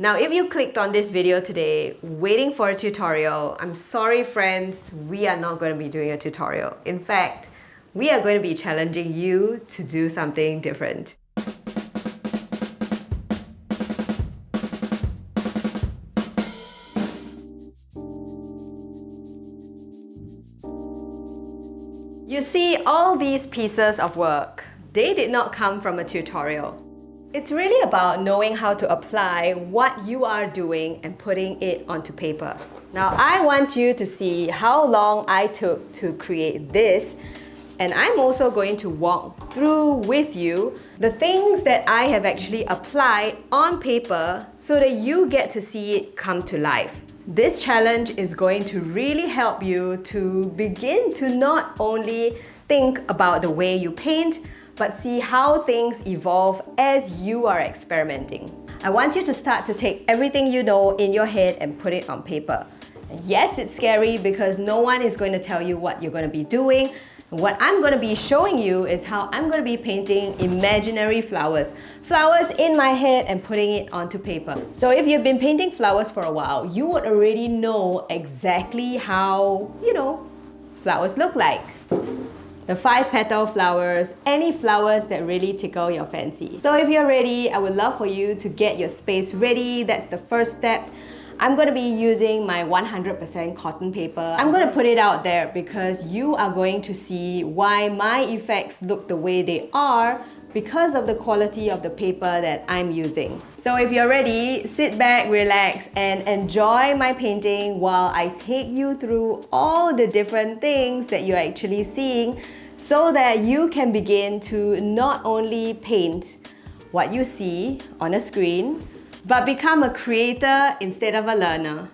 Now, if you clicked on this video today waiting for a tutorial, I'm sorry friends, we are not going to be doing a tutorial. In fact, we are going to be challenging you to do something different. You see, all these pieces of work, they did not come from a tutorial. It's really about knowing how to apply what you are doing and putting it onto paper. Now, I want you to see how long I took to create this, and I'm also going to walk through with you the things that I have actually applied on paper so that you get to see it come to life. This challenge is going to really help you to begin to not only think about the way you paint, but see how things evolve as you are experimenting. I want you to start to take everything you know in your head and put it on paper. And yes, it's scary because no one is going to tell you what you're going to be doing. What I'm going to be showing you is how I'm going to be painting imaginary flowers. Flowers in my head and putting it onto paper. So if you've been painting flowers for a while, you would already know exactly how, flowers look like. The 5-petal flowers, any flowers that really tickle your fancy. So if you're ready, I would love for you to get your space ready. That's the first step. I'm going to be using my 100% cotton paper. I'm going to put it out there because you are going to see why my effects look the way they are because of the quality of the paper that I'm using. So if you're ready, sit back, relax, and enjoy my painting while I take you through all the different things that you're actually seeing so that you can begin to not only paint what you see on a screen, but become a creator instead of a learner.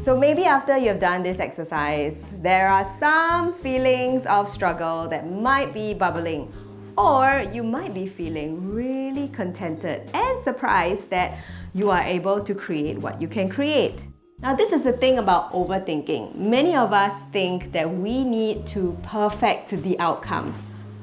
So maybe after you've done this exercise, there are some feelings of struggle that might be bubbling, or you might be feeling really contented and surprised that you are able to create what you can create. Now, this is the thing about overthinking. Many of us think that we need to perfect the outcome.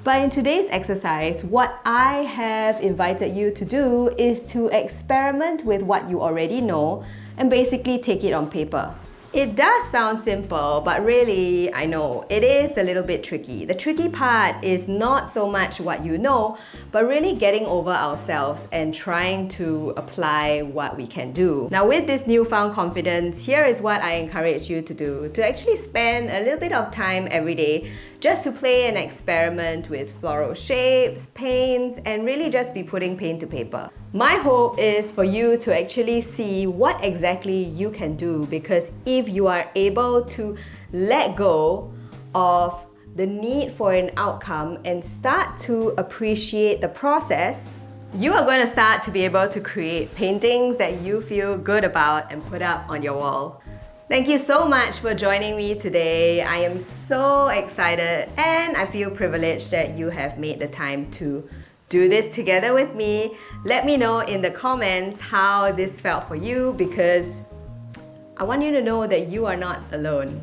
But in today's exercise, what I have invited you to do is to experiment with what you already know and basically take it on paper. It does sound simple, but really, I know, it is a little bit tricky. The tricky part is not so much what you know, but really getting over ourselves and trying to apply what we can do. Now, with this newfound confidence, here is what I encourage you to do. To actually spend a little bit of time every day just to play and experiment with floral shapes, paints, and really just be putting paint to paper. My hope is for you to actually see what exactly you can do, because if you are able to let go of the need for an outcome and start to appreciate the process, you are going to start to be able to create paintings that you feel good about and put up on your wall. Thank you so much for joining me today. I am so excited and I feel privileged that you have made the time to do this together with me. Let me know in the comments how this felt for you, because I want you to know that you are not alone.